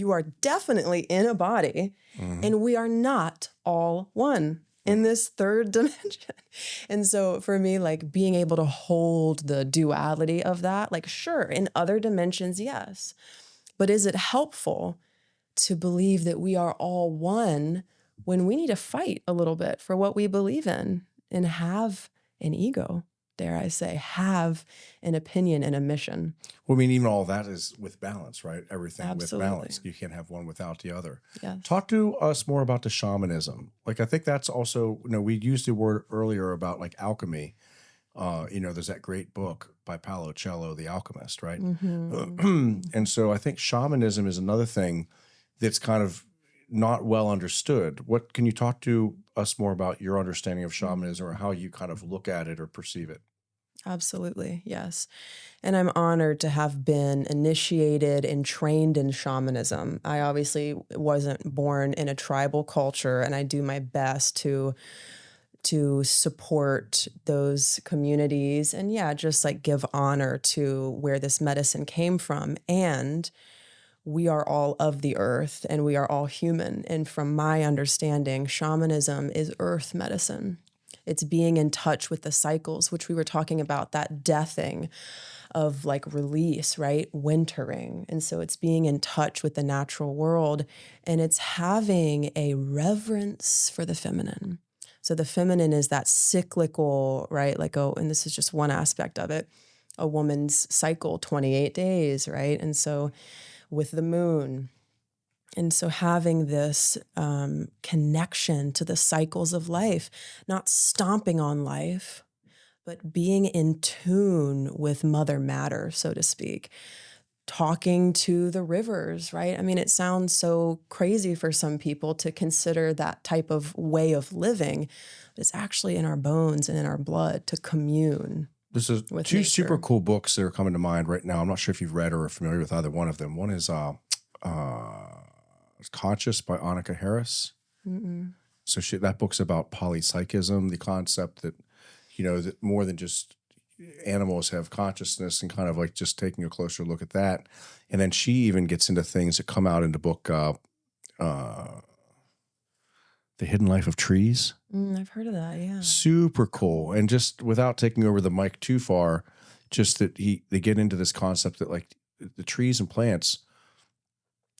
you are definitely in a body, and we are not all one in this third dimension. And so for me, like being able to hold the duality of that, like sure, in other dimensions, yes. But is it helpful to believe that we are all one when we need to fight a little bit for what we believe in and have an ego, dare I say, have an opinion and a mission? Well, I mean, even all that is with balance, right? Everything Absolutely. with balance. You can't have one without the other. Yes. Talk to us more about the shamanism. Like, I think that's also, we used the word earlier about like alchemy. There's that great book by Paolo Coelho, The Alchemist, right? And so I think shamanism is another thing that's kind of not well understood. What can you talk to us more about your understanding of shamanism or how you kind of look at it or perceive it? Absolutely, yes. And I'm honored to have been initiated and trained in shamanism. I obviously wasn't born in a tribal culture, and I do my best to support those communities and just like give honor to where this medicine came from. And we are all of the earth and we are all human. And from my understanding, shamanism is earth medicine. It's being in touch with the cycles, which we were talking about, that deathing of like release, right? Wintering. And so it's being in touch with the natural world, and it's having a reverence for the feminine. So the feminine is that cyclical, right? Like, and this is just one aspect of it, a woman's cycle, 28 days, right? And so with the moon, and so having this connection to the cycles of life, not stomping on life, but being in tune with Mother Matter, so to speak, talking to the rivers, right? I mean, it sounds so crazy for some people to consider that type of way of living, but it's actually in our bones and in our blood to commune. There's with two nature. super cool books that are coming to mind right now. I'm not sure if you've read or are familiar with either one of them. One is Conscious by Annika Harris. So that book's about polypsychism, the concept that, that more than just animals have consciousness, and kind of like just taking a closer look at that. And then she even gets into things that come out in the book, The Hidden Life of Trees. I've heard of that, yeah. Super cool. And just without taking over the mic too far, just that they get into this concept that like the trees and plants,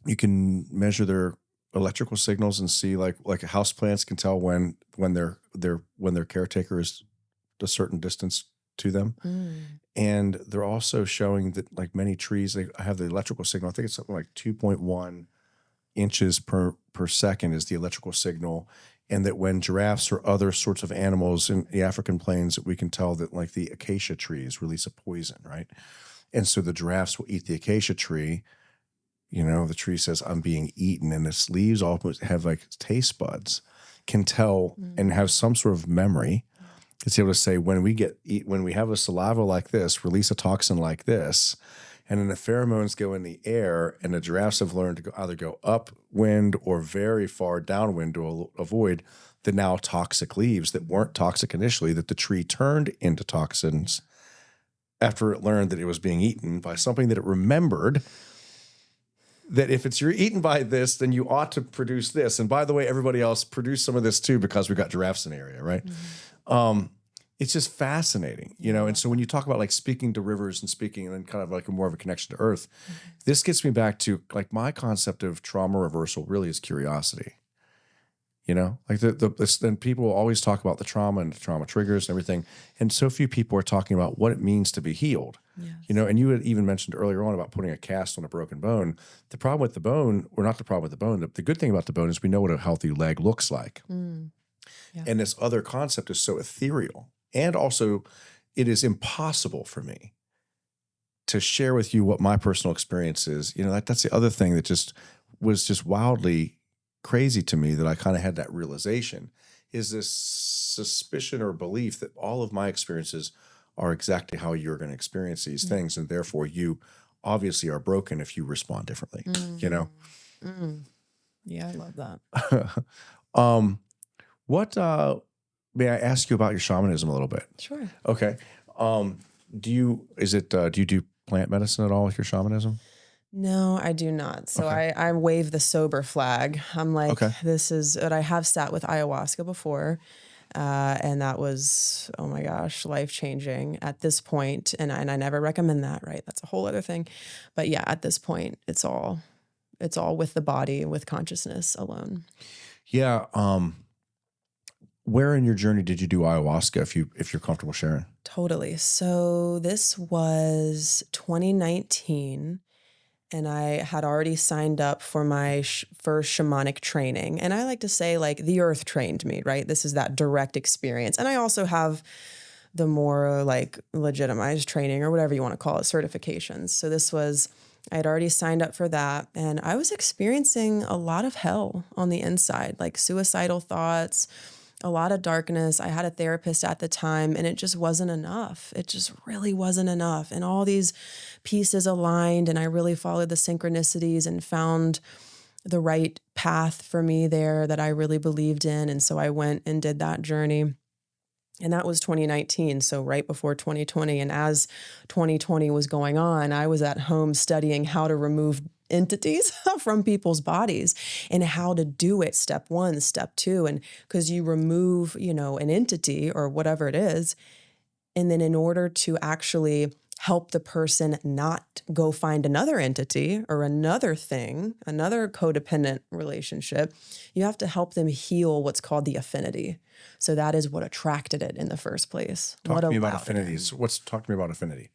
you can measure their electrical signals and see like house plants can tell when their caretaker is a certain distance to them. And they're also showing that like many trees, they have the electrical signal. I think it's something like 2.1 inches per second is the electrical signal. And that when giraffes or other sorts of animals in the African plains, we can tell that like the acacia trees release a poison, right? And so the giraffes will eat the acacia tree. The tree says, I'm being eaten, and its leaves all have like taste buds, can tell and have some sort of memory. It's able to say, when we have a saliva like this, release a toxin like this, and then the pheromones go in the air, and the giraffes have learned to either go upwind or very far downwind to avoid the now toxic leaves that weren't toxic initially, that the tree turned into toxins after it learned that it was being eaten by something that it remembered. That if you're eaten by this, then you ought to produce this. And by the way, everybody else produce some of this too, because we've got giraffes in the area, right? It's just fascinating, And so when you talk about like speaking to rivers and speaking and then kind of like more of a connection to earth, this gets me back to like my concept of trauma reversal really is curiosity. Like then people always talk about the trauma and the trauma triggers and everything. And so few people are talking about what it means to be healed. Yes. And you had even mentioned earlier on about putting a cast on a broken bone. The problem with the bone, or not the problem with the bone, the good thing about the bone is we know what a healthy leg looks like. Yeah. And this other concept is so ethereal. And also, it is impossible for me to share with you what my personal experience is. That's the other thing that was just wildly crazy to me, that I kind of had that realization, is this suspicion or belief that all of my experiences are exactly how you're going to experience these things. And therefore you obviously are broken if you respond differently, Yeah, I love that. What, may I ask you about your shamanism a little bit? Sure. Okay. Do you do plant medicine at all with your shamanism? No, I do not. So Okay. I wave the sober flag. I'm like, Okay. this is, but I have sat with ayahuasca before. And that was, oh my gosh, life changing at this point. And I never recommend that, right? That's a whole other thing. But yeah, at this point, it's all with the body, with consciousness alone. Yeah. Where in your journey did you do ayahuasca, if you're comfortable sharing? Totally. So this was 2019. And I had already signed up for my first shamanic training. And I like to say, like, the earth trained me, right? This is that direct experience. And I also have the more like legitimized training or whatever you want to call it, certifications. So I had already signed up for that. And I was experiencing a lot of hell on the inside, like suicidal thoughts, a lot of darkness. I had a therapist at the time and it just wasn't enough. It just really wasn't enough. And all these pieces aligned and I really followed the synchronicities and found the right path for me there that I really believed in. And so I went and did that journey. And that was 2019, so right before 2020. And as 2020 was going on, I was at home studying how to remove entities from people's bodies and how to do it, step one, step two. And because you remove, an entity or whatever it is, and then in order to actually help the person not go find another entity or another thing, another codependent relationship, you have to help them heal what's called the affinity. So that is what attracted it in the first place. Talk What to me about allowed it in. affinities. Talk to me about affinity?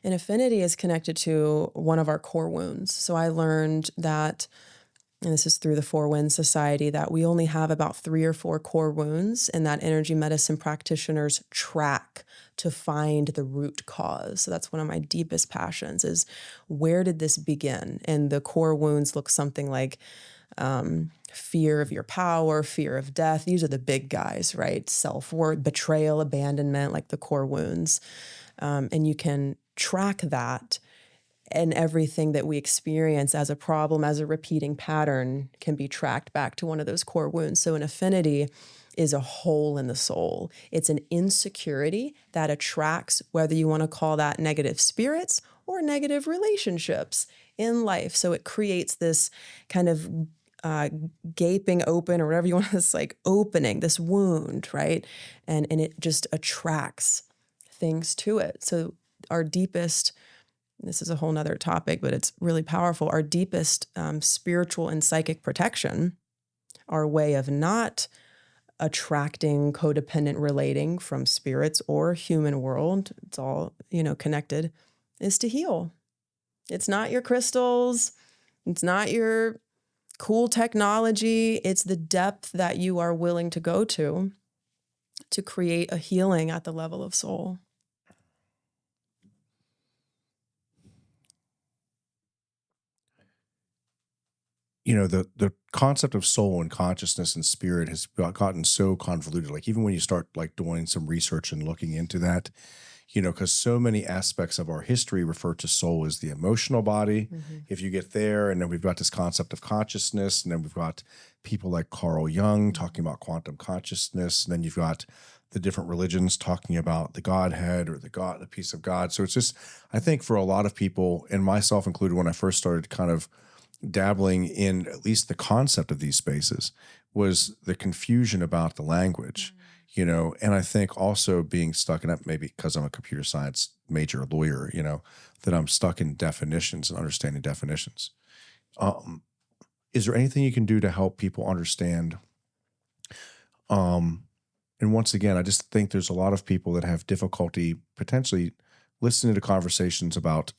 An affinity is connected to one of our core wounds. So I learned that, and this is through the Four Winds Society, that we only have about 3 or 4 core wounds, and that energy medicine practitioners track to find the root cause. So that's one of my deepest passions is where did this begin? And the core wounds look something like fear of your power, fear of death. These are the big guys, right? Self-worth, betrayal, abandonment, like the core wounds. And you can track that, and everything that we experience as a problem, as a repeating pattern, can be tracked back to one of those core wounds. So an affinity is a hole in the soul. It's an insecurity that attracts, whether you want to call that negative spirits or negative relationships in life. So it creates this kind of gaping open, or whatever you want, this like opening, this wound, right? And it just attracts things to it. So our deepest, this is a whole nother topic, but it's really powerful. Our deepest spiritual and psychic protection, our way of not attracting codependent relating from spirits or human world, it's all, connected, is to heal. It's not your crystals. It's not your cool technology. It's the depth that you are willing to go to create a healing at the level of soul. The concept of soul and consciousness and spirit has gotten so convoluted. Like even when you start like doing some research and looking into that, because so many aspects of our history refer to soul as the emotional body. Mm-hmm. If you get there, and then we've got this concept of consciousness, and then we've got people like Carl Jung talking about quantum consciousness, and then you've got the different religions talking about the Godhead or the piece of God. So it's just, I think for a lot of people, and myself included, when I first started kind of dabbling in at least the concept of these spaces, was the confusion about the language, and I think also being stuck in it, maybe because I'm a computer science major lawyer, that I'm stuck in definitions and understanding definitions. Is there anything you can do to help people understand? And once again, I just think there's a lot of people that have difficulty potentially listening to conversations about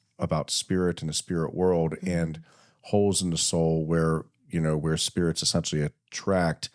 spirit and the spirit world, and holes in the soul where spirits essentially attract